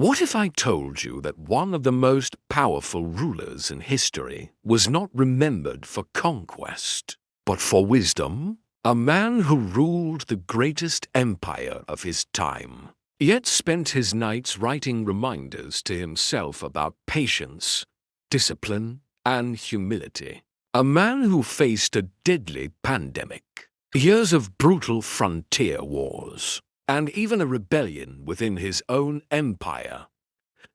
What if I told you that one of the most powerful rulers in history was not remembered for conquest, but for wisdom? A man who ruled the greatest empire of his time, yet spent his nights writing reminders to himself about patience, discipline, and humility. A man who faced a deadly pandemic, years of brutal frontier wars, and even a rebellion within his own empire.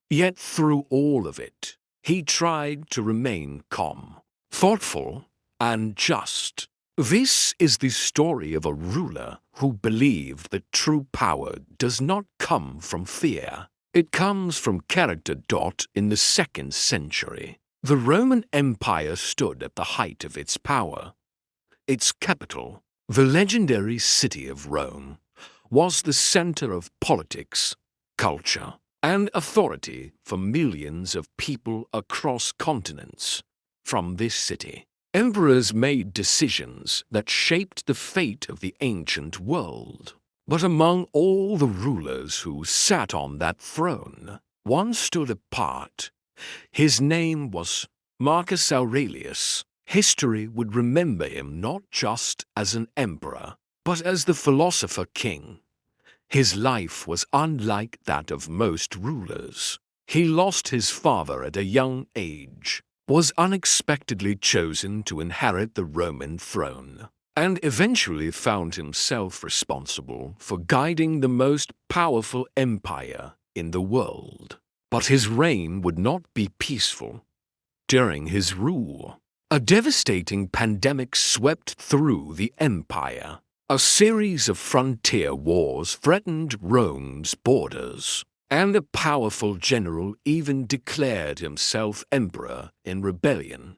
Yet through all of it, he tried to remain calm, thoughtful, and just. This is the story of a ruler who believed that true power does not come from fear. It comes from character. In the 2nd century, the Roman Empire stood at the height of its power. Its capital, the legendary city of Rome, was the center of politics, culture, and authority for millions of people across continents. From this city, emperors made decisions that shaped the fate of the ancient world. But among all the rulers who sat on that throne, one stood apart. His name was Marcus Aurelius. History would remember him not just as an emperor, but as the philosopher king. His life was unlike that of most rulers. He lost his father at a young age, was unexpectedly chosen to inherit the Roman throne, and eventually found himself responsible for guiding the most powerful empire in the world. But his reign would not be peaceful. During his rule, a devastating pandemic swept through the empire. A series of frontier wars threatened Rome's borders, and a powerful general even declared himself emperor in rebellion.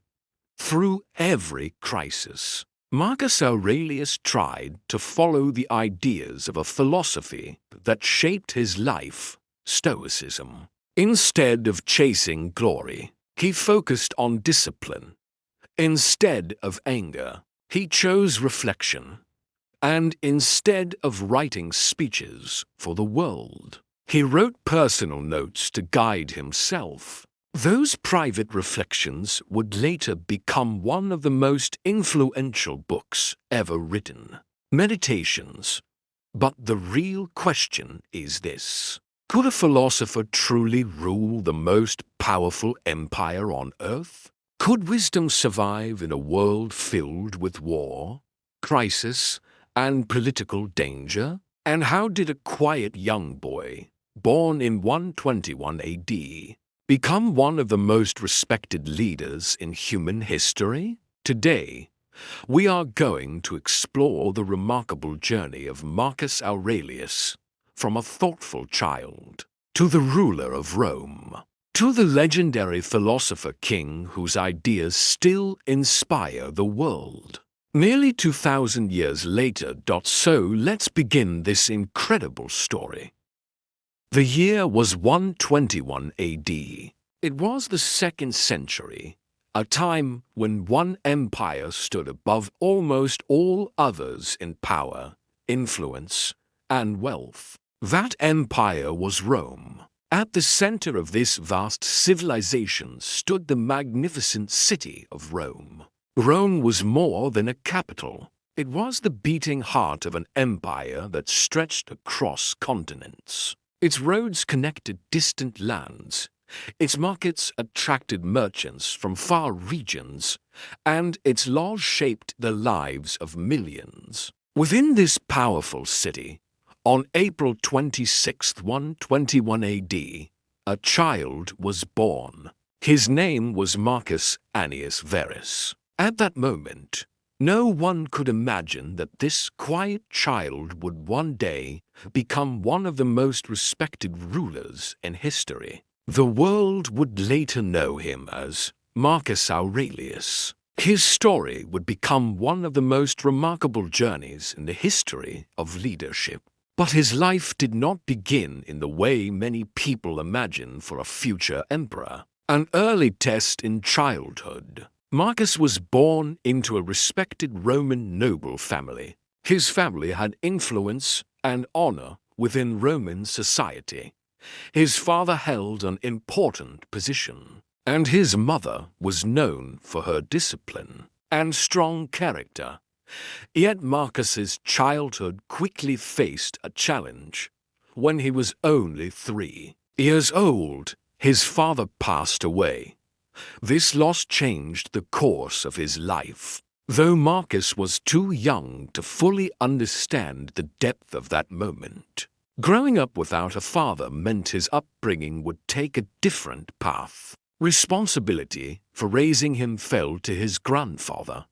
Through every crisis, Marcus Aurelius tried to follow the ideas of a philosophy that shaped his life, Stoicism. Instead of chasing glory, he focused on discipline. Instead of anger, he chose reflection. And instead of writing speeches for the world, he wrote personal notes to guide himself. Those private reflections would later become one of the most influential books ever written, Meditations. But the real question is this: could a philosopher truly rule the most powerful empire on earth? Could wisdom survive in a world filled with war, crisis, and political danger? And how did a quiet young boy, born in 121 AD, become one of the most respected leaders in human history? Today, we are going to explore the remarkable journey of Marcus Aurelius, from a thoughtful child to the ruler of Rome, to the legendary philosopher king whose ideas still inspire the world. Nearly 2,000 years later. So let's begin this incredible story. The year was 121 AD. It was the 2nd century, a time when one empire stood above almost all others in power, influence, and wealth. That empire was Rome. At the center of this vast civilization stood the magnificent city of Rome. Rome was more than a capital. It was the beating heart of an empire that stretched across continents. Its roads connected distant lands. Its markets attracted merchants from far regions, and its laws shaped the lives of millions. Within this powerful city, on April 26, 121 AD, a child was born. His name was Marcus Annius Verus. At that moment, no one could imagine that this quiet child would one day become one of the most respected rulers in history. The world would later know him as Marcus Aurelius. His story would become one of the most remarkable journeys in the history of leadership. But his life did not begin in the way many people imagine for a future emperor. An early test in childhood. Marcus was born into a respected Roman noble family. His family had influence and honor within Roman society. His father held an important position, and his mother was known for her discipline and strong character. Yet Marcus's childhood quickly faced a challenge. When he was only 3 years old, his father passed away. This loss changed the course of his life, though Marcus was too young to fully understand the depth of that moment. Growing up without a father meant his upbringing would take a different path. Responsibility for raising him fell to his grandfather,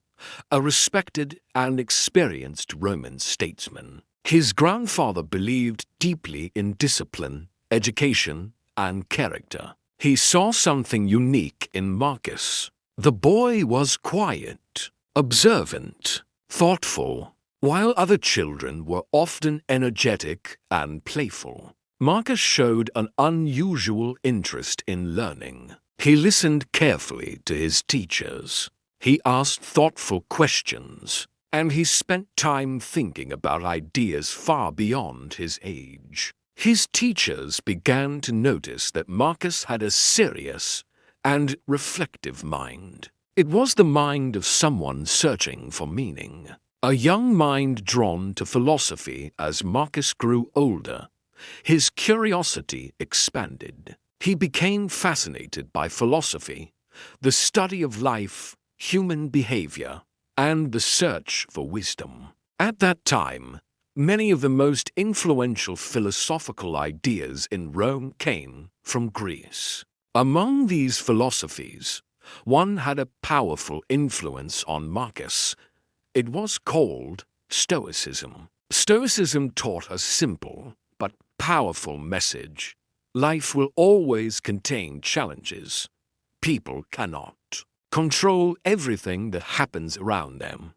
a respected and experienced Roman statesman. His grandfather believed deeply in discipline, education, and character. He saw something unique in Marcus. The boy was quiet, observant, thoughtful, while other children were often energetic and playful. Marcus showed an unusual interest in learning. He listened carefully to his teachers. He asked thoughtful questions, and he spent time thinking about ideas far beyond his age. His teachers began to notice that Marcus had a serious and reflective mind. It was the mind of someone searching for meaning, a young mind drawn to philosophy. As Marcus grew older, his curiosity expanded. He became fascinated by philosophy, the study of life, human behavior, and the search for wisdom. At that time, many of the most influential philosophical ideas in Rome came from Greece. Among these philosophies, one had a powerful influence on Marcus. It was called Stoicism. Stoicism taught a simple but powerful message. Life will always contain challenges. People cannot control everything that happens around them,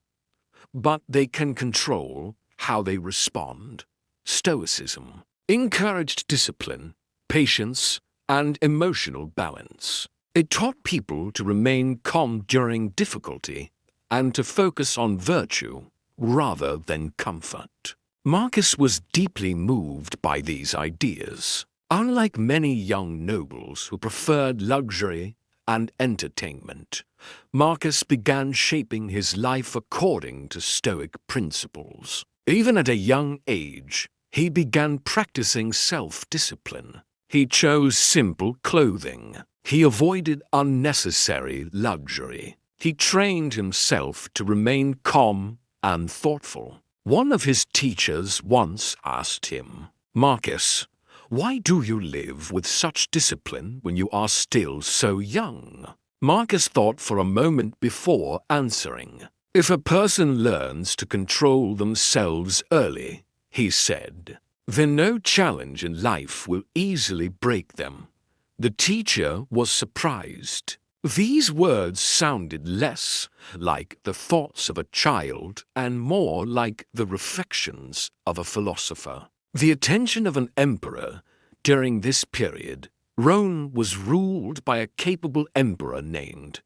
but they can control how they respond. Stoicism encouraged discipline, patience, and emotional balance. It taught people to remain calm during difficulty and to focus on virtue rather than comfort. Marcus was deeply moved by these ideas. Unlike many young nobles who preferred luxury and entertainment, Marcus began shaping his life according to Stoic principles. Even at a young age, he began practicing self-discipline. He chose simple clothing. He avoided unnecessary luxury. He trained himself to remain calm and thoughtful. One of his teachers once asked him, "Marcus, why do you live with such discipline when you are still so young?" Marcus thought for a moment before answering. "If a person learns to control themselves early," he said, "then no challenge in life will easily break them." The teacher was surprised. These words sounded less like the thoughts of a child and more like the reflections of a philosopher. The attention of an emperor during this period, Rome was ruled by a capable emperor named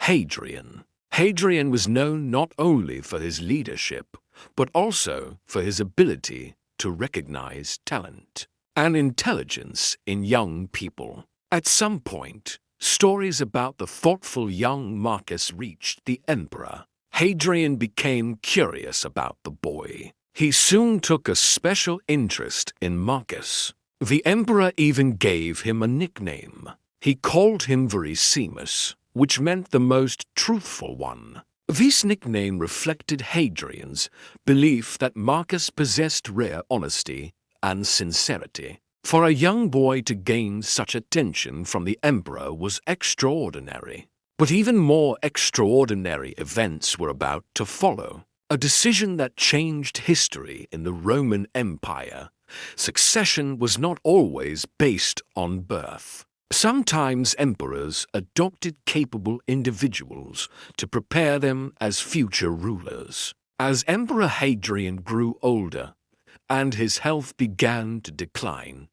Hadrian. Hadrian was known not only for his leadership, but also for his ability to recognize talent and intelligence in young people. At some point, stories about the thoughtful young Marcus reached the emperor. Hadrian became curious about the boy. He soon took a special interest in Marcus. The emperor even gave him a nickname. He called him Verissimus, which meant the most truthful one. This nickname reflected Hadrian's belief that Marcus possessed rare honesty and sincerity. For a young boy to gain such attention from the emperor was extraordinary. But even more extraordinary events were about to follow. A decision that changed history in the Roman Empire. Succession was not always based on birth. Sometimes emperors adopted capable individuals to prepare them as future rulers. As Emperor Hadrian grew older and his health began to decline,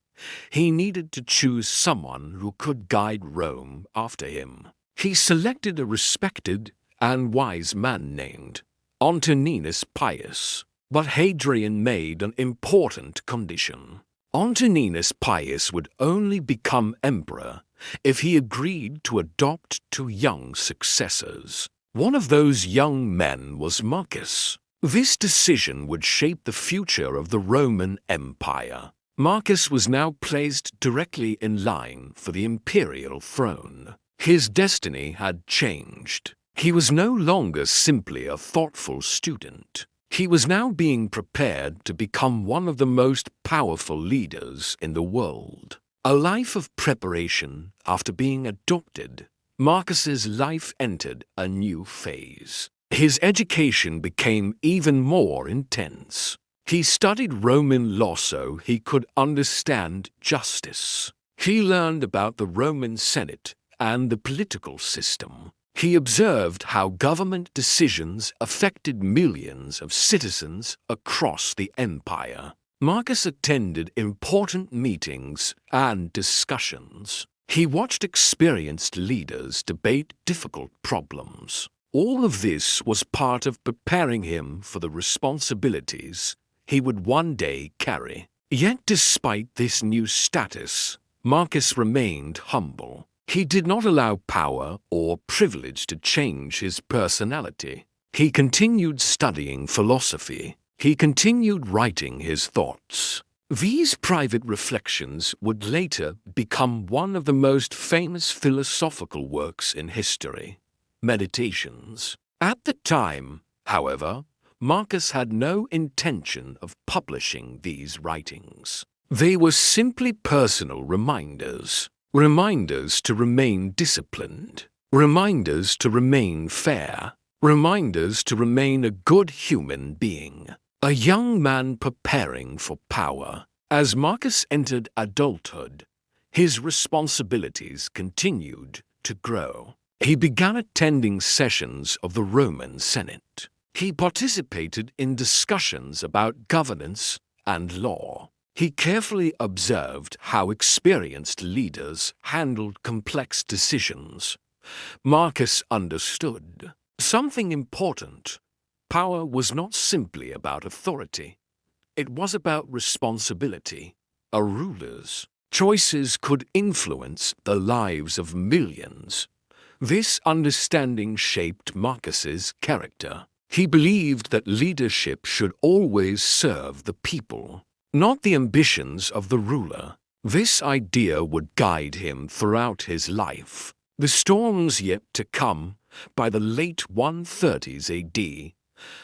he needed to choose someone who could guide Rome after him. He selected a respected and wise man named Antoninus Pius. But Hadrian made an important condition. Antoninus Pius would only become emperor if he agreed to adopt two young successors. One of those young men was Marcus. This decision would shape the future of the Roman Empire. Marcus was now placed directly in line for the imperial throne. His destiny had changed. He was no longer simply a thoughtful student. He was now being prepared to become one of the most powerful leaders in the world. A life of preparation after being adopted, Marcus's life entered a new phase. His education became even more intense. He studied Roman law so he could understand justice. He learned about the Roman Senate and the political system. He observed how government decisions affected millions of citizens across the empire. Marcus attended important meetings and discussions. He watched experienced leaders debate difficult problems. All of this was part of preparing him for the responsibilities he would one day carry. Yet despite this new status, Marcus remained humble. He did not allow power or privilege to change his personality. He continued studying philosophy. He continued writing his thoughts. These private reflections would later become one of the most famous philosophical works in history, Meditations. At the time, however, Marcus had no intention of publishing these writings. They were simply personal reminders. Reminders to remain disciplined, reminders to remain fair, reminders to remain a good human being. A young man preparing for power. As Marcus entered adulthood, his responsibilities continued to grow. He began attending sessions of the Roman Senate. He participated in discussions about governance and law. He carefully observed how experienced leaders handled complex decisions. Marcus understood something important. Power was not simply about authority. It was about responsibility. A ruler's choices could influence the lives of millions. This understanding shaped Marcus's character. He believed that leadership should always serve the people, not the ambitions of the ruler. This idea would guide him throughout his life. The storms yet to come. By the late 130s AD,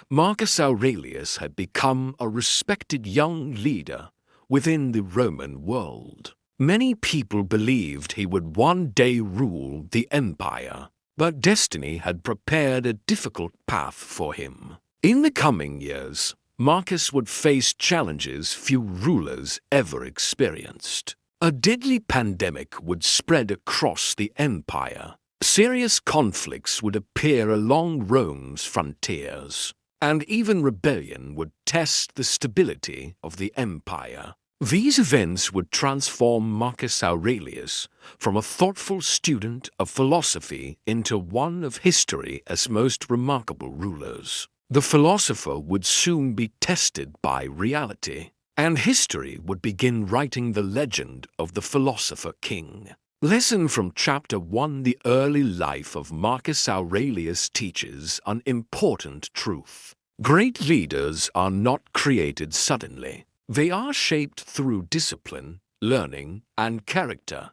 Marcus Aurelius had become a respected young leader within the Roman world. Many people believed he would one day rule the empire, but destiny had prepared a difficult path for him. In the coming years, Marcus would face challenges few rulers ever experienced. A deadly pandemic would spread across the empire. Serious conflicts would appear along Rome's frontiers, and even rebellion would test the stability of the empire. These events would transform Marcus Aurelius from a thoughtful student of philosophy into one of history's most remarkable rulers. The philosopher would soon be tested by reality, and history would begin writing the legend of the philosopher king. Lesson from Chapter 1: The early life of Marcus Aurelius teaches an important truth. Great leaders are not created suddenly. They are shaped through discipline, learning, and character.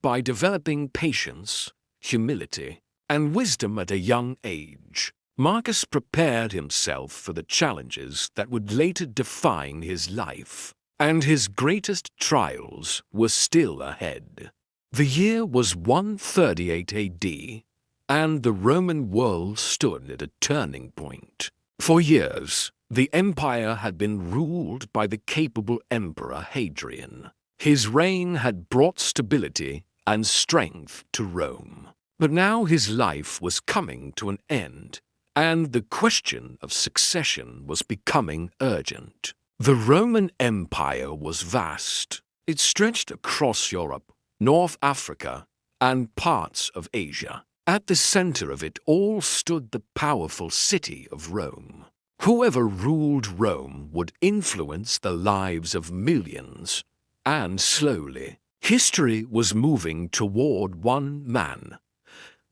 By developing patience, humility, and wisdom at a young age, Marcus prepared himself for the challenges that would later define his life, and his greatest trials were still ahead. The year was 138 AD, and the Roman world stood at a turning point. For years, the empire had been ruled by the capable emperor Hadrian. His reign had brought stability and strength to Rome. But now his life was coming to an end, and the question of succession was becoming urgent. The Roman Empire was vast. It stretched across Europe, North Africa, and parts of Asia. At the center of it all stood the powerful city of Rome. Whoever ruled Rome would influence the lives of millions, and slowly, history was moving toward one man.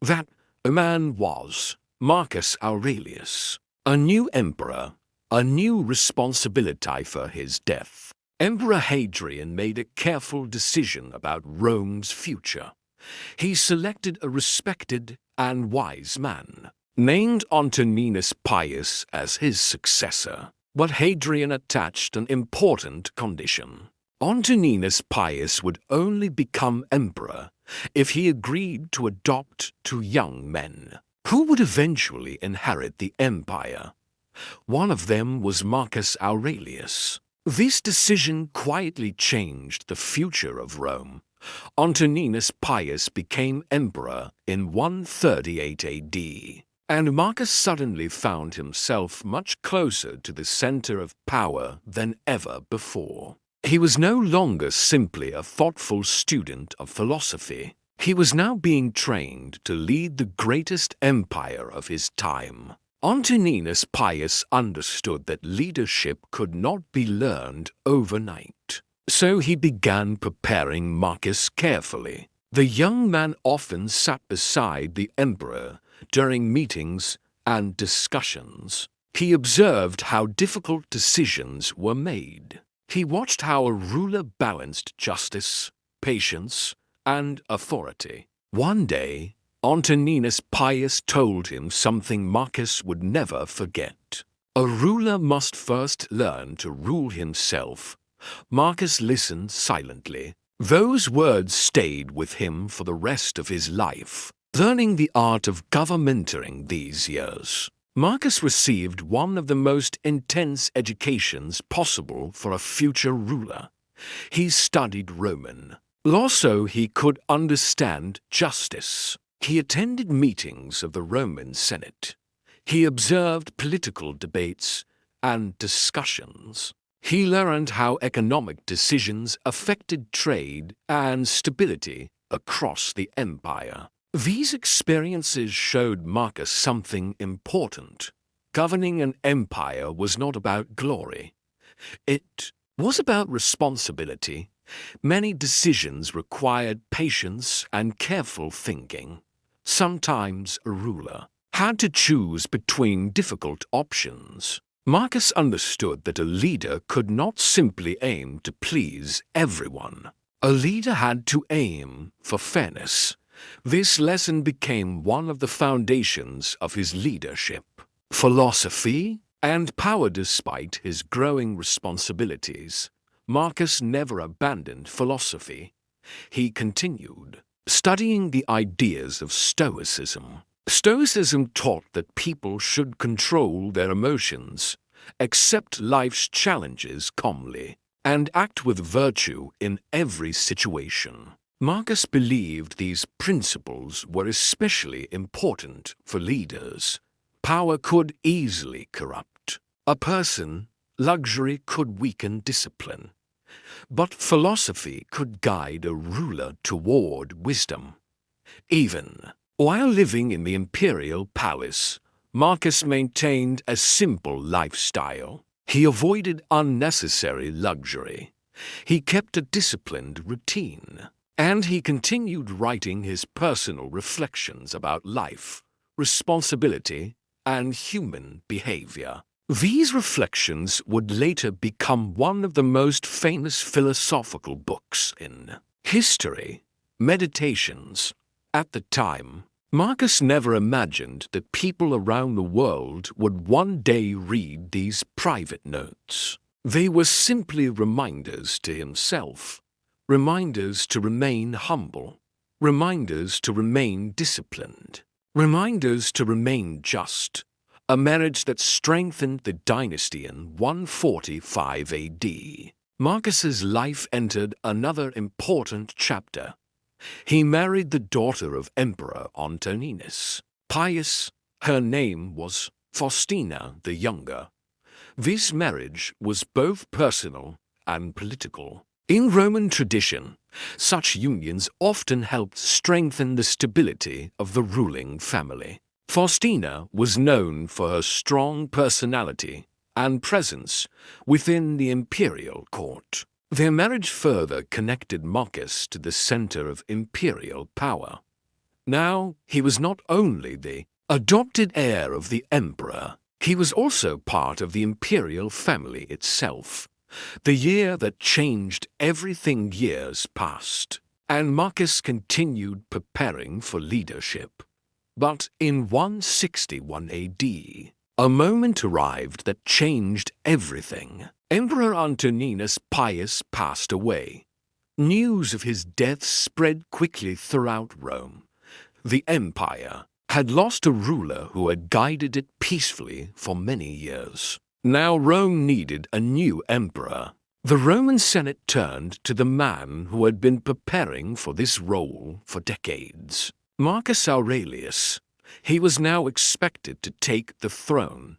That man was Marcus Aurelius, a new emperor, a new responsibility for his death. Emperor Hadrian made a careful decision about Rome's future. He selected a respected and wise man, named Antoninus Pius, as his successor. But Hadrian attached an important condition. Antoninus Pius would only become emperor if he agreed to adopt two young men, who would eventually inherit the empire. One of them was Marcus Aurelius. This decision quietly changed the future of Rome. Antoninus Pius became emperor in 138 AD, and Marcus suddenly found himself much closer to the center of power than ever before. He was no longer simply a thoughtful student of philosophy. He was now being trained to lead the greatest empire of his time. Antoninus Pius understood that leadership could not be learned overnight. So he began preparing Marcus carefully. The young man often sat beside the emperor during meetings and discussions. He observed how difficult decisions were made. He watched how a ruler balanced justice, patience, and authority. One day, Antoninus Pius told him something Marcus would never forget. A ruler must first learn to rule himself. Marcus listened silently. Those words stayed with him for the rest of his life. Learning the art of govermenting these years, Marcus received one of the most intense educations possible for a future ruler. He studied Roman law so he could understand justice. He attended meetings of the Roman Senate. He observed political debates and discussions. He learned how economic decisions affected trade and stability across the empire. These experiences showed Marcus something important. Governing an empire was not about glory. It was about responsibility. Many decisions required patience and careful thinking. Sometimes a ruler had to choose between difficult options. Marcus understood that a leader could not simply aim to please everyone. A leader had to aim for fairness. This lesson became one of the foundations of his leadership. Philosophy and power. Despite his growing responsibilities, Marcus never abandoned philosophy. He continued studying the ideas of Stoicism. Stoicism taught that people should control their emotions, accept life's challenges calmly, and act with virtue in every situation. Marcus believed these principles were especially important for leaders. Power could easily corrupt a person, luxury could weaken discipline, but philosophy could guide a ruler toward wisdom. Even while living in the imperial palace, Marcus maintained a simple lifestyle. He avoided unnecessary luxury. He kept a disciplined routine. And he continued writing his personal reflections about life, responsibility, and human behavior. These reflections would later become one of the most famous philosophical books in history. Meditations. At the time, Marcus never imagined that people around the world would one day read these private notes. They were simply reminders to himself. Reminders to remain humble, reminders to remain disciplined, reminders to remain just, a marriage that strengthened the dynasty in 145 AD. Marcus's life entered another important chapter. He married the daughter of Emperor Antoninus Pius. Her name was Faustina the Younger. This marriage was both personal and political. In Roman tradition, such unions often helped strengthen the stability of the ruling family. Faustina was known for her strong personality and presence within the imperial court. Their marriage further connected Marcus to the center of imperial power. Now, he was not only the adopted heir of the emperor, he was also part of the imperial family itself. The year that changed everything years past, and Marcus continued preparing for leadership. But in 161 AD, a moment arrived that changed everything. Emperor Antoninus Pius passed away. News of his death spread quickly throughout Rome. The empire had lost a ruler who had guided it peacefully for many years. Now Rome needed a new emperor. The Roman Senate turned to the man who had been preparing for this role for decades. Marcus Aurelius. He was now expected to take the throne.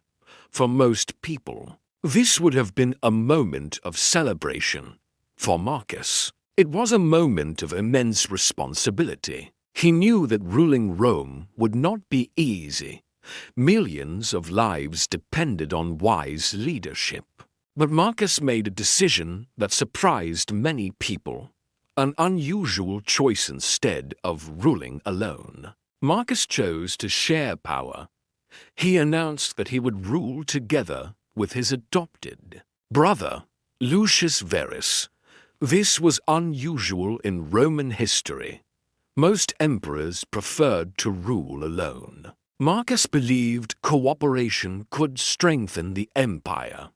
For most people, this would have been a moment of celebration. For Marcus, it was a moment of immense responsibility. He knew that ruling Rome would not be easy. Millions of lives depended on wise leadership. But Marcus made a decision that surprised many people, an unusual choice instead of ruling alone. Marcus chose to share power. He announced that he would rule together with his adopted brother, Lucius Verus. This was unusual in Roman history. Most emperors preferred to rule alone. Marcus believed cooperation could strengthen the empire.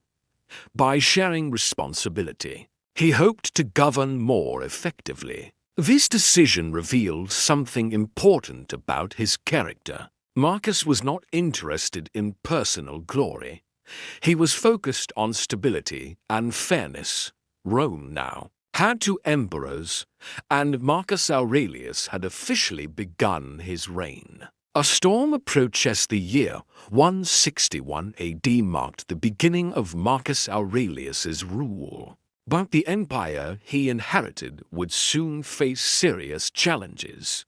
By sharing responsibility, he hoped to govern more effectively. This decision revealed something important about his character. Marcus was not interested in personal glory. He was focused on stability and fairness. Rome now had two emperors, and Marcus Aurelius had officially begun his reign. A storm approached as the year 161 AD marked the beginning of Marcus Aurelius's rule. But the empire he inherited would soon face serious challenges.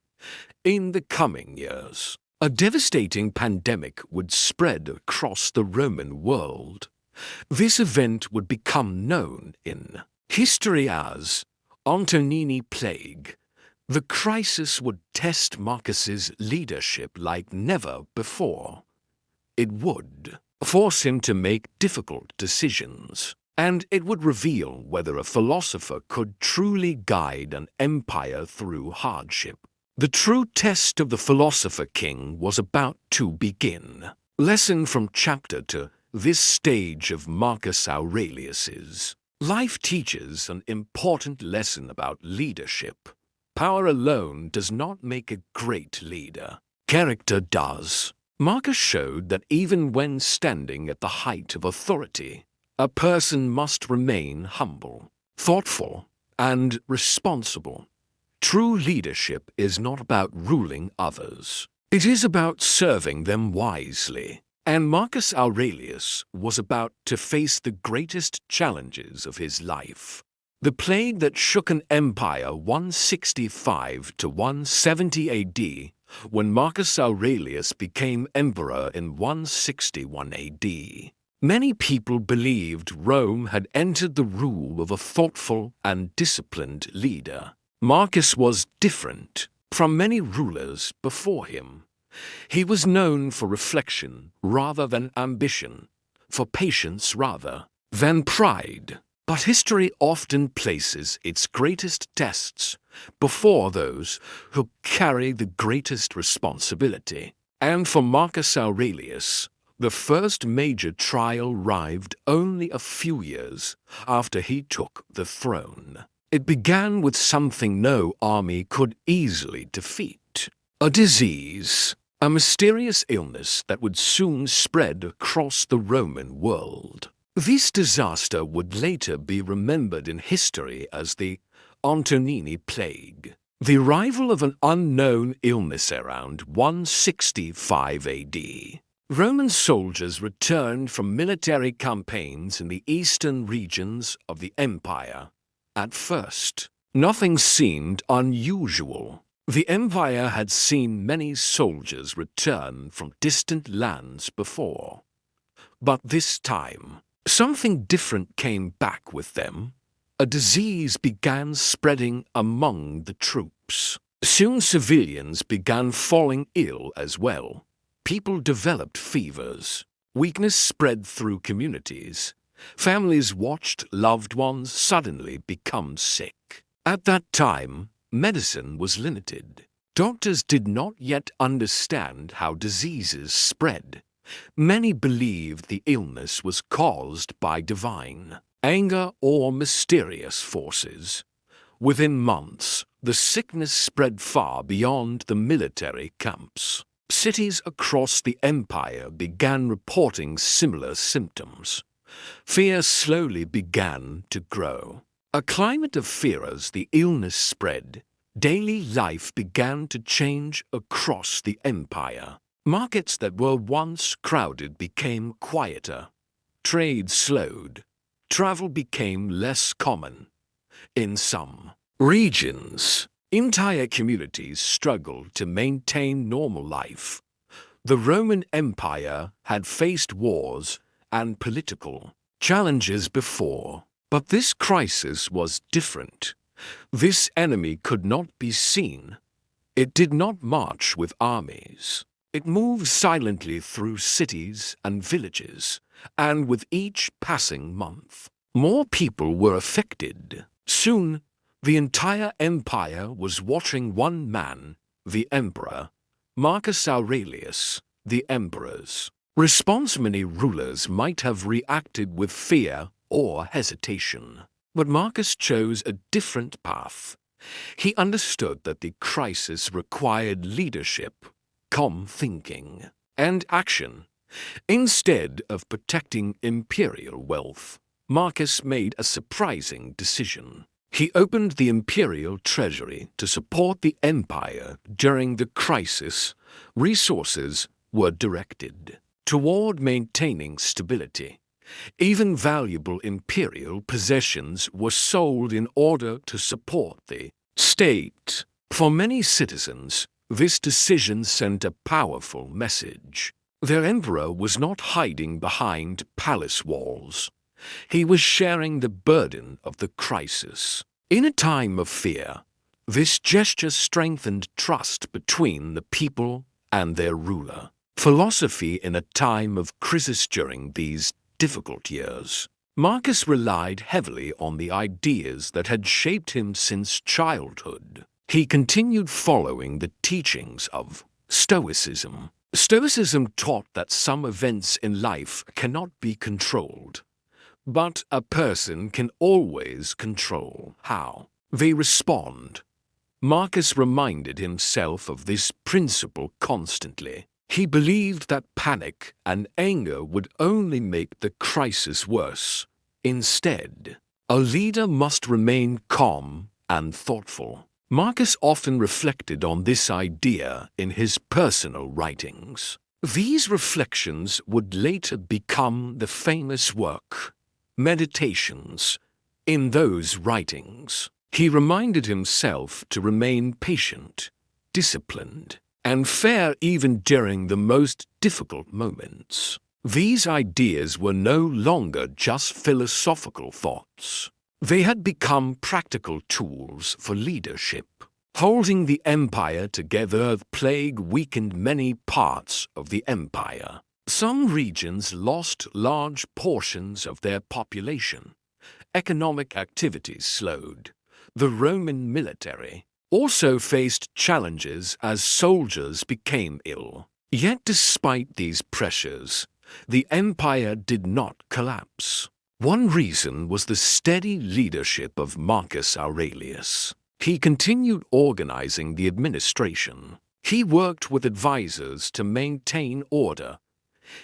In the coming years, a devastating pandemic would spread across the Roman world. This event would become known in history as Antonine Plague. The crisis would test Marcus's leadership like never before. It would force him to make difficult decisions, and it would reveal whether a philosopher could truly guide an empire through hardship. The true test of the philosopher king was about to begin. Lesson from chapter 2. This stage of Marcus Aurelius's life teaches an important lesson about leadership. Power alone does not make a great leader. Character does. Marcus showed that even when standing at the height of authority, a person must remain humble, thoughtful, and responsible. True leadership is not about ruling others. It is about serving them wisely. And Marcus Aurelius was about to face the greatest challenges of his life. The plague that shook an empire 165 to 170 AD, when Marcus Aurelius became emperor in 161 AD. Many people believed Rome had entered the rule of a thoughtful and disciplined leader. Marcus was different from many rulers before him. He was known for reflection rather than ambition, for patience rather than pride. But history often places its greatest tests before those who carry the greatest responsibility. And for Marcus Aurelius, the first major trial arrived only a few years after he took the throne. It began with something no army could easily defeat: a disease, a mysterious illness that would soon spread across the Roman world. This disaster would later be remembered in history as the Antonine Plague, the arrival of an unknown illness around 165 AD. Roman soldiers returned from military campaigns in the eastern regions of the empire. At first, nothing seemed unusual. The empire had seen many soldiers return from distant lands before. But this time, something different came back with them. a disease began spreading among the troops. Soon civilians began falling ill as well. People developed fevers. Weakness spread through communities. Families watched loved ones suddenly become sick. At that time, medicine was limited. Doctors did not yet understand how diseases spread. Many believed the illness was caused by divine anger or mysterious forces. Within months, the sickness spread far beyond the military camps. Cities across the empire began reporting similar symptoms. Fear slowly began to grow. A climate of fear as the illness spread. Daily life began to change across the empire. Markets that were once crowded became quieter. Trade slowed. Travel became less common. In some regions, entire communities struggled to maintain normal life. The Roman Empire had faced wars and political challenges before, but this crisis was different. This enemy could not be seen. It did not march with armies. It moved silently through cities and villages, and with each passing month, more people were affected. Soon, the entire empire was watching one man, the emperor, Marcus Aurelius, the emperor's response. Many rulers might have reacted with fear or hesitation, but Marcus chose a different path. He understood that the crisis required leadership, calm thinking, and action. Instead of protecting imperial wealth, Marcus made a surprising decision. He opened the imperial treasury to support the empire during the crisis. Resources were directed toward maintaining stability. Even valuable imperial possessions were sold in order to support the state. For many citizens, this decision sent a powerful message. Their emperor was not hiding behind palace walls. He was sharing the burden of the crisis. In a time of fear, this gesture strengthened trust between the people and their ruler. Philosophy in a time of crisis. During these difficult years, Marcus relied heavily on the ideas that had shaped him since childhood. He continued following the teachings of Stoicism. Stoicism taught that some events in life cannot be controlled, but a person can always control how they respond. Marcus reminded himself of this principle constantly. He believed that panic and anger would only make the crisis worse. Instead, a leader must remain calm and thoughtful. Marcus often reflected on this idea in his personal writings. These reflections would later become the famous work, Meditations. In those writings, he reminded himself to remain patient, disciplined, and fair even during the most difficult moments. These ideas were no longer just philosophical thoughts. They had become practical tools for leadership. Holding the empire together, the plague weakened many parts of the empire. Some regions lost large portions of their population. Economic activities slowed. The Roman military also faced challenges as soldiers became ill. Yet despite these pressures, the empire did not collapse. One reason was the steady leadership of Marcus Aurelius. He continued organizing the administration. He worked with advisors to maintain order.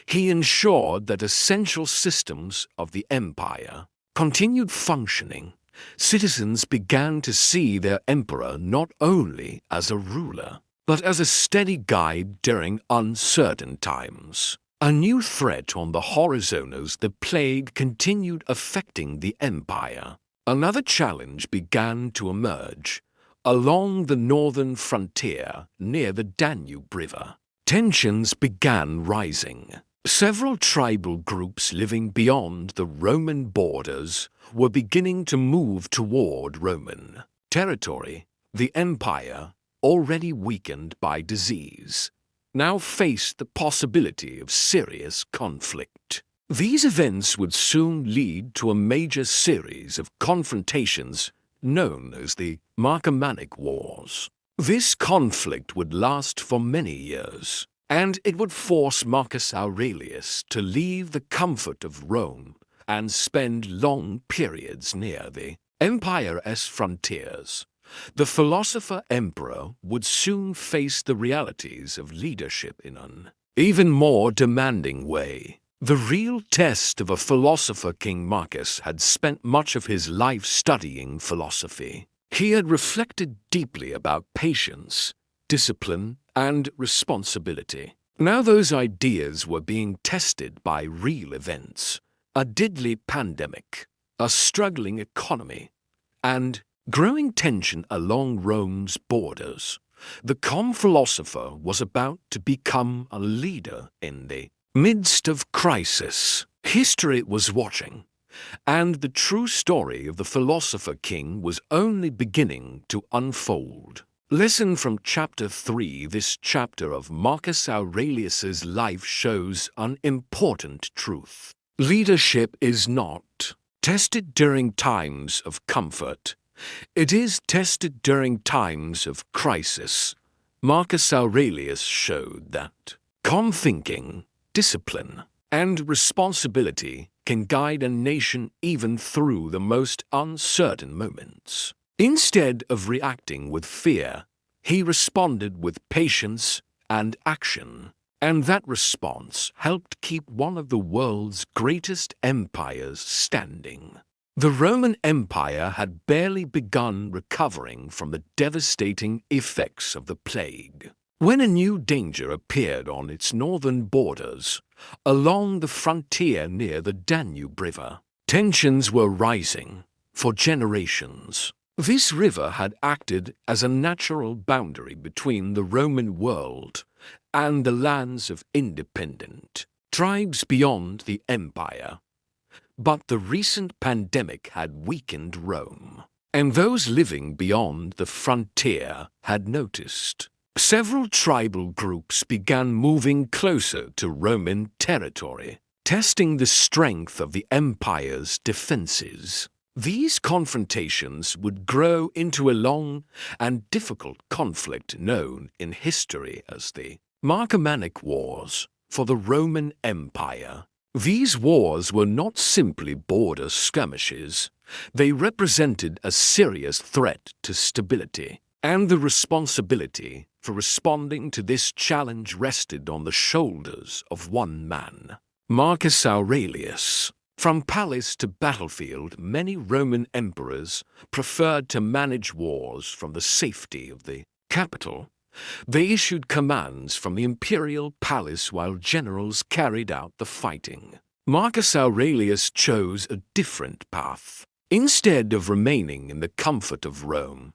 He ensured that essential systems of the empire continued functioning. Citizens began to see their emperor not only as a ruler, but as a steady guide during uncertain times. A new threat on the horizon as the plague continued affecting the empire. Another challenge began to emerge. Along the northern frontier near the Danube River, tensions began rising. Several tribal groups living beyond the Roman borders were beginning to move toward Roman territory. The empire, already weakened by disease, now faced the possibility of serious conflict. These events would soon lead to a major series of confrontations known as the Marcomannic Wars. This conflict would last for many years, and it would force Marcus Aurelius to leave the comfort of Rome and spend long periods near the empire's frontiers. The philosopher emperor would soon face the realities of leadership in an even more demanding way. The real test of a philosopher, King Marcus had spent much of his life studying philosophy. He had reflected deeply about patience, discipline, and responsibility. Now those ideas were being tested by real events: a deadly pandemic, a struggling economy, and growing tension along Rome's borders. The calm philosopher was about to become a leader in the midst of crisis. History was watching, and the true story of the philosopher king was only beginning to unfold. Lesson from Chapter 3. This chapter of Marcus Aurelius's life shows an important truth. Leadership is not tested during times of comfort. It is tested during times of crisis. Marcus Aurelius showed that calm thinking, discipline, and responsibility can guide a nation even through the most uncertain moments. Instead of reacting with fear, he responded with patience and action, and that response helped keep one of the world's greatest empires standing. The Roman Empire had barely begun recovering from the devastating effects of the plague, when a new danger appeared on its northern borders, along the frontier near the Danube River. Tensions were rising for generations. This river had acted as a natural boundary between the Roman world and the lands of independent tribes beyond the empire. But the recent pandemic had weakened Rome, and those living beyond the frontier had noticed. Several tribal groups began moving closer to Roman territory, testing the strength of the empire's defenses. These confrontations would grow into a long and difficult conflict known in history as the Marcomannic Wars for the Roman Empire. These wars were not simply border skirmishes. They represented a serious threat to stability, and the responsibility for responding to this challenge rested on the shoulders of one man, Marcus Aurelius. From palace to battlefield, many Roman emperors preferred to manage wars from the safety of the capital. They issued commands from the imperial palace while generals carried out the fighting. Marcus Aurelius chose a different path. Instead of remaining in the comfort of Rome,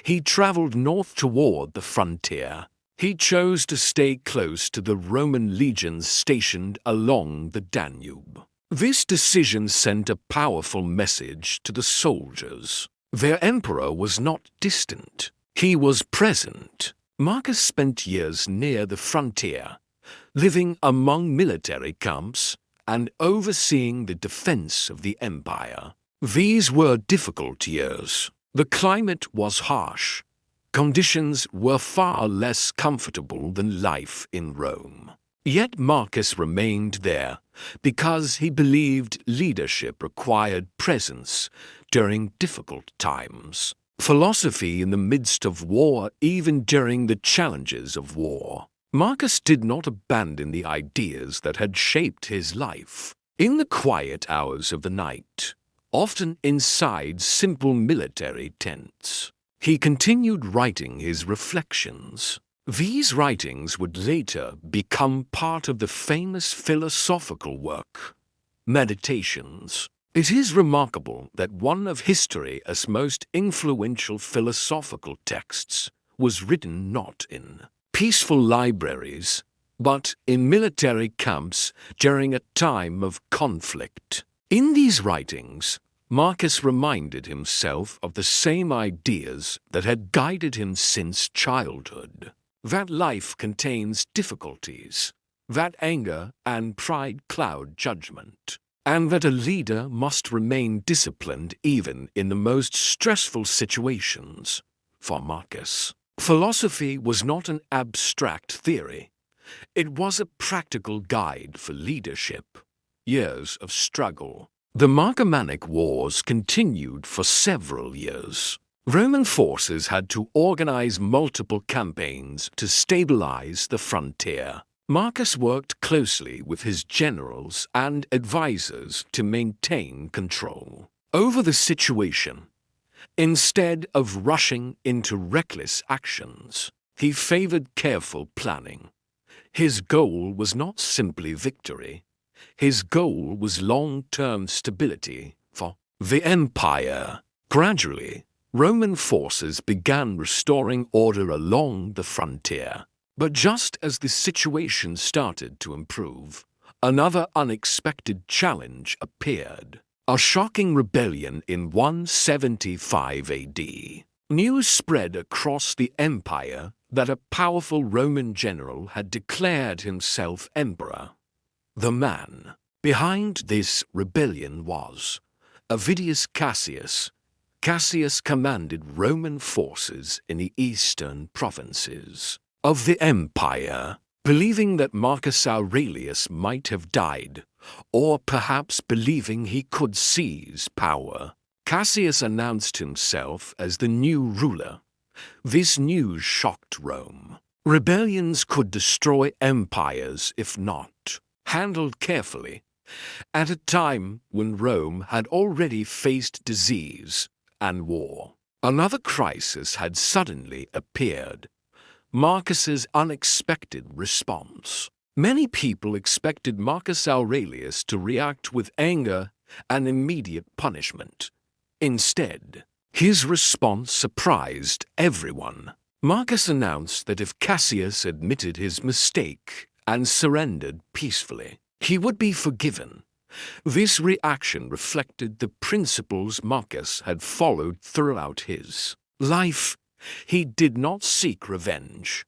he traveled north toward the frontier. He chose to stay close to the Roman legions stationed along the Danube. This decision sent a powerful message to the soldiers. Their emperor was not distant. He was present. Marcus spent years near the frontier, living among military camps and overseeing the defense of the empire. These were difficult years. The climate was harsh. Conditions were far less comfortable than life in Rome. Yet Marcus remained there because he believed leadership required presence during difficult times. Philosophy in the midst of war, even during the challenges of war. Marcus did not abandon the ideas that had shaped his life. In the quiet hours of the night, often inside simple military tents, he continued writing his reflections. These writings would later become part of the famous philosophical work, Meditations. It is remarkable that one of history's most influential philosophical texts was written not in peaceful libraries, but in military camps during a time of conflict. In these writings, Marcus reminded himself of the same ideas that had guided him since childhood: that life contains difficulties, that anger and pride cloud judgment, and that a leader must remain disciplined even in the most stressful situations. For Marcus, philosophy was not an abstract theory. It was a practical guide for leadership. Years of struggle. The Marcomannic Wars continued for several years. Roman forces had to organize multiple campaigns to stabilize the frontier. Marcus worked closely with his generals and advisors to maintain control over the situation. Instead of rushing into reckless actions, he favored careful planning. His goal was not simply victory. His goal was long-term stability for the empire. Gradually, Roman forces began restoring order along the frontier. But just as the situation started to improve, another unexpected challenge appeared: a shocking rebellion in 175 AD. News spread across the empire that a powerful Roman general had declared himself emperor. The man behind this rebellion was Avidius Cassius. Cassius commanded Roman forces in the eastern provinces of the empire. Believing that Marcus Aurelius might have died, or perhaps believing he could seize power, Cassius announced himself as the new ruler. This news shocked Rome. Rebellions could destroy empires if not handled carefully, at a time when Rome had already faced disease and war. Another crisis had suddenly appeared: Marcus's unexpected response. Many people expected Marcus Aurelius to react with anger and immediate punishment. Instead, his response surprised everyone. Marcus announced that if Cassius admitted his mistake and surrendered peacefully, he would be forgiven. This reaction reflected the principles Marcus had followed throughout his life. He did not seek revenge.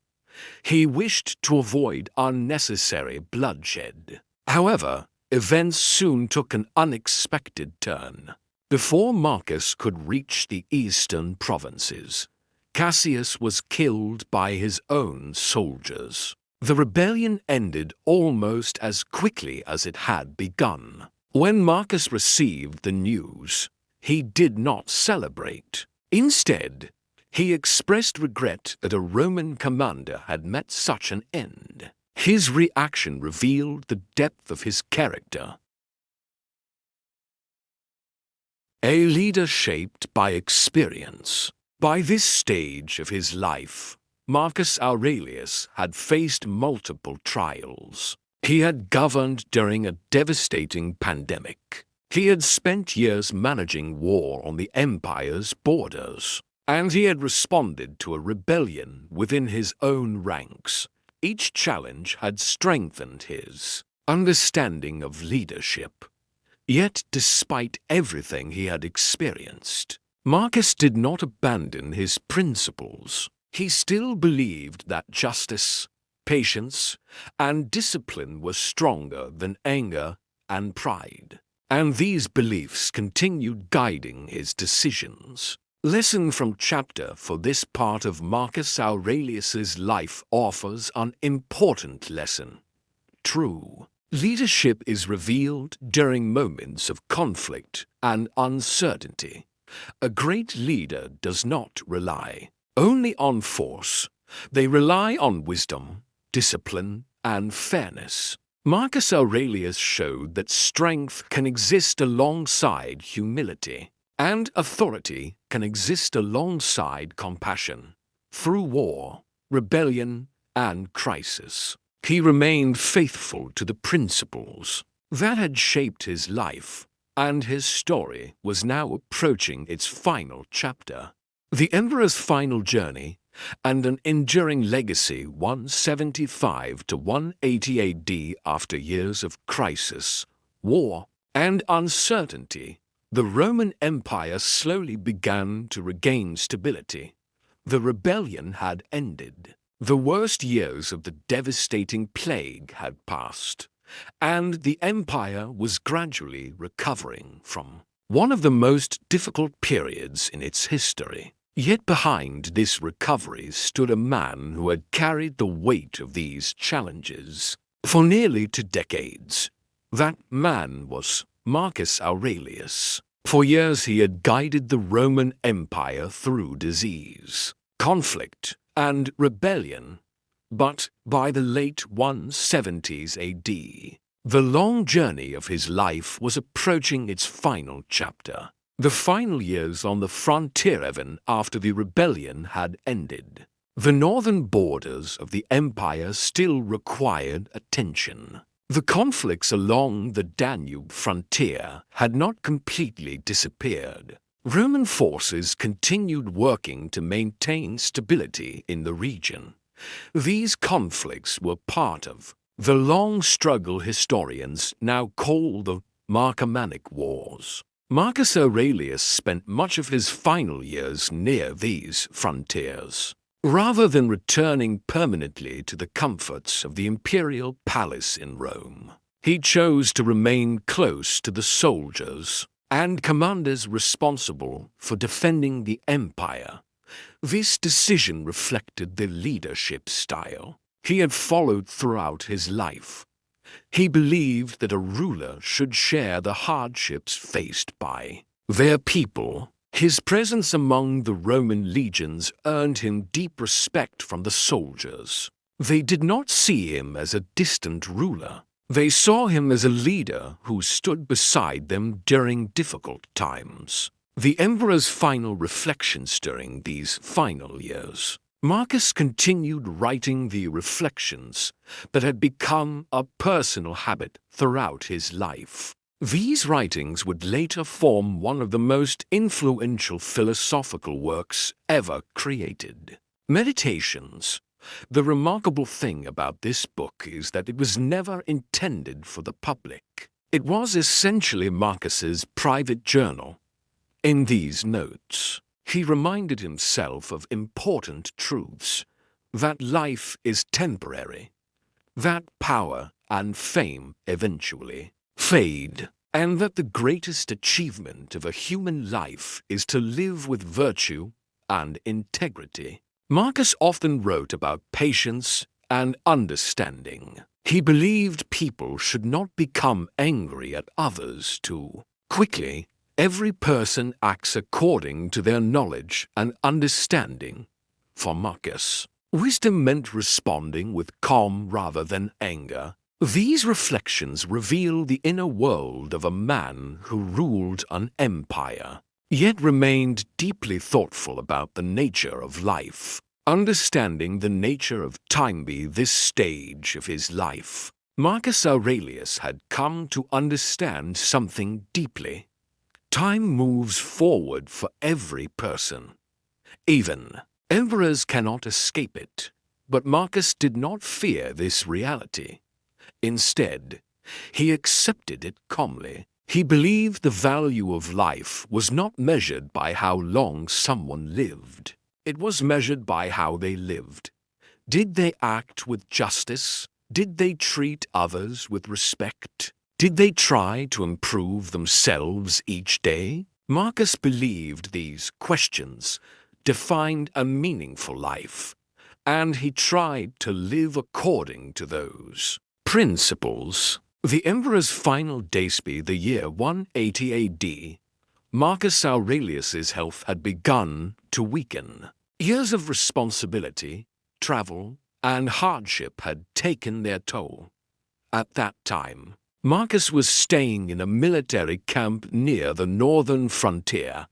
He wished to avoid unnecessary bloodshed. However, events soon took an unexpected turn. Before Marcus could reach the eastern provinces, Cassius was killed by his own soldiers. The rebellion ended almost as quickly as it had begun. When Marcus received the news, he did not celebrate. Instead, he expressed regret that a Roman commander had met such an end. His reaction revealed the depth of his character. A leader shaped by experience. By this stage of his life, Marcus Aurelius had faced multiple trials. He had governed during a devastating pandemic. He had spent years managing war on the empire's borders, and he had responded to a rebellion within his own ranks. Each challenge had strengthened his understanding of leadership. Yet, despite everything he had experienced, Marcus did not abandon his principles. He still believed that justice, patience, and discipline were stronger than anger and pride, and these beliefs continued guiding his decisions. Lesson from chapter for this part of Marcus Aurelius's life offers an important lesson. True leadership is revealed during moments of conflict and uncertainty. A great leader does not rely only on force. They rely on wisdom, discipline, and fairness. Marcus Aurelius showed that strength can exist alongside humility, and authority can exist alongside compassion. Through war, rebellion, and crisis, he remained faithful to the principles that had shaped his life, and his story was now approaching its final chapter. The emperor's final journey and an enduring legacy 175 to 180 AD. After years of crisis, war, and uncertainty, the Roman Empire slowly began to regain stability. The rebellion had ended. The worst years of the devastating plague had passed, and the empire was gradually recovering from one of the most difficult periods in its history. Yet behind this recovery stood a man who had carried the weight of these challenges for nearly 2 decades. That man was Marcus Aurelius. For years he had guided the Roman Empire through disease, conflict, and rebellion. But by the late 170s AD, the long journey of his life was approaching its final chapter. The final years on the frontier, even after the rebellion had ended. The northern borders of the empire still required attention. The conflicts along the Danube frontier had not completely disappeared. Roman forces continued working to maintain stability in the region. These conflicts were part of the long struggle historians now call the Marcomannic Wars. Marcus Aurelius spent much of his final years near these frontiers. Rather than returning permanently to the comforts of the imperial palace in Rome, he chose to remain close to the soldiers and commanders responsible for defending the empire. This decision reflected the leadership style he had followed throughout his life. He believed that a ruler should share the hardships faced by their people. His presence among the Roman legions earned him deep respect from the soldiers. They did not see him as a distant ruler. They saw him as a leader who stood beside them during difficult times. The emperor's final reflections during these final years. Marcus continued writing the reflections that had become a personal habit throughout his life. These writings would later form one of the most influential philosophical works ever created. Meditations. The remarkable thing about this book is that it was never intended for the public. It was essentially Marcus's private journal. In these notes, he reminded himself of important truths, that life is temporary, that power and fame eventually fade, and that the greatest achievement of a human life is to live with virtue and integrity. Marcus often wrote about patience and understanding. He believed people should not become angry at others too quickly. Every person acts according to their knowledge and understanding. For Marcus, wisdom meant responding with calm rather than anger. These reflections reveal the inner world of a man who ruled an empire, yet remained deeply thoughtful about the nature of life. Understanding the nature of time be this stage of his life, Marcus Aurelius had come to understand something deeply. Time moves forward for every person. Even emperors cannot escape it. But Marcus did not fear this reality. Instead, he accepted it calmly. He believed the value of life was not measured by how long someone lived. It was measured by how they lived. Did they act with justice? Did they treat others with respect? Did they try to improve themselves each day? Marcus believed these questions defined a meaningful life, and he tried to live according to those principles. The emperor's final days be the year 180 AD. Marcus Aurelius's health had begun to weaken. Years of responsibility, travel, and hardship had taken their toll. At that time, Marcus was staying in a military camp near the northern frontier.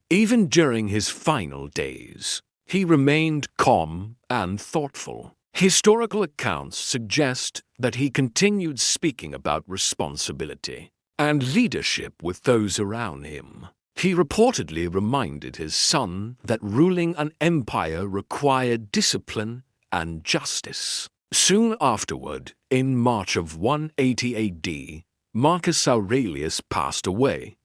Even during his final days, he remained calm and thoughtful. Historical accounts suggest that he continued speaking about responsibility and leadership with those around him. He reportedly reminded his son that ruling an empire required discipline and justice. Soon afterward, in March of 180 AD, Marcus Aurelius passed away.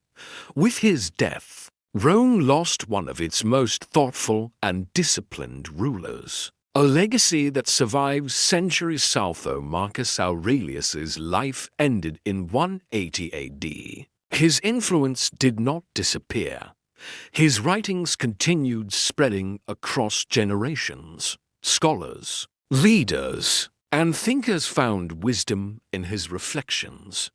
With his death, Rome lost one of its most thoughtful and disciplined rulers. A legacy that survives centuries south, though Marcus Aurelius's life ended in 180 AD. His influence did not disappear. His writings continued spreading across generations. Scholars, leaders, and thinkers found wisdom in his reflections.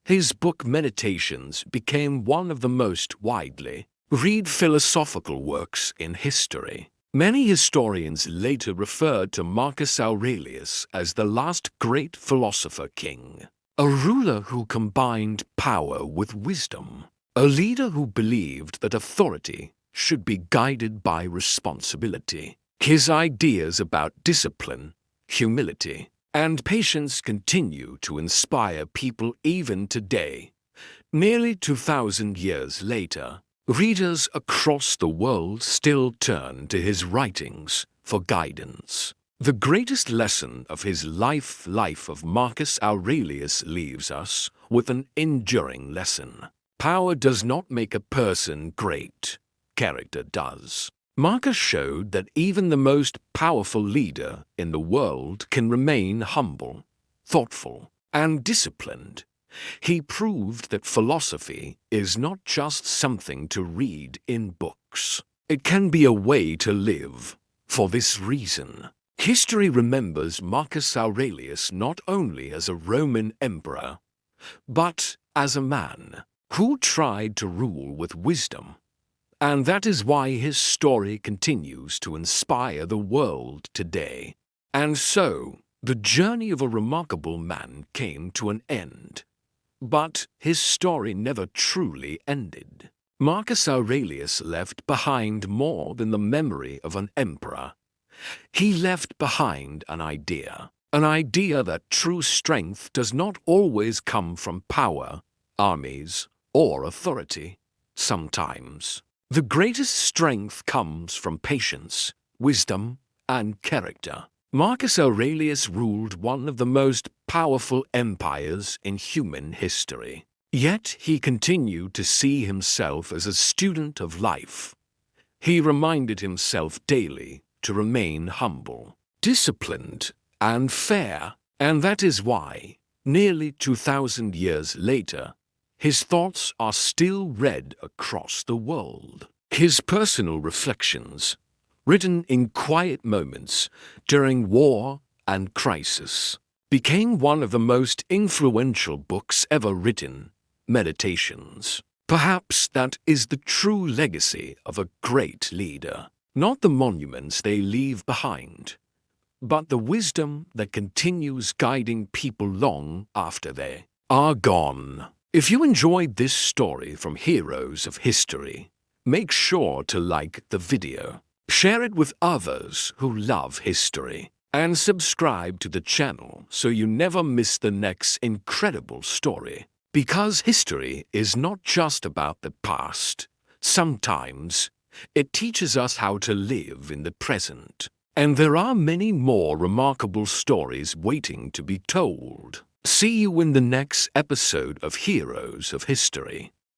His book Meditations became one of the most widely read philosophical works in history. Many historians later referred to Marcus Aurelius as the last great philosopher king, a ruler who combined power with wisdom, a leader who believed that authority should be guided by responsibility. His ideas about discipline, humility, and patience continue to inspire people even today. Nearly 2,000 years later, readers across the world still turn to his writings for guidance. The greatest lesson of his life of Marcus Aurelius leaves us with an enduring lesson. Power does not make a person great, character does. Marcus showed that even the most powerful leader in the world can remain humble, thoughtful, and disciplined. He proved that philosophy is not just something to read in books. It can be a way to live. For this reason, history remembers Marcus Aurelius not only as a Roman emperor, but as a man who tried to rule with wisdom. And that is why his story continues to inspire the world today. And so, the journey of a remarkable man came to an end. But his story never truly ended. Marcus Aurelius left behind more than the memory of an emperor. He left behind an idea that true strength does not always come from power, armies, or authority. Sometimes, the greatest strength comes from patience, wisdom, and character. Marcus Aurelius ruled one of the most powerful empires in human history. Yet he continued to see himself as a student of life. He reminded himself daily to remain humble, disciplined, and fair, and that is why, nearly 2,000 years later, his thoughts are still read across the world. His personal reflections, written in quiet moments during war and crisis, became one of the most influential books ever written, Meditations. Perhaps that is the true legacy of a great leader. Not the monuments they leave behind, but the wisdom that continues guiding people long after they are gone. If you enjoyed this story from heroes of history, make sure to like the video, share it with others who love history, and subscribe to the channel so you never miss the next incredible story. Because history is not just about the past. Sometimes it teaches us how to live in the present. And there are many more remarkable stories waiting to be told. See you in the next episode of Heroes of History.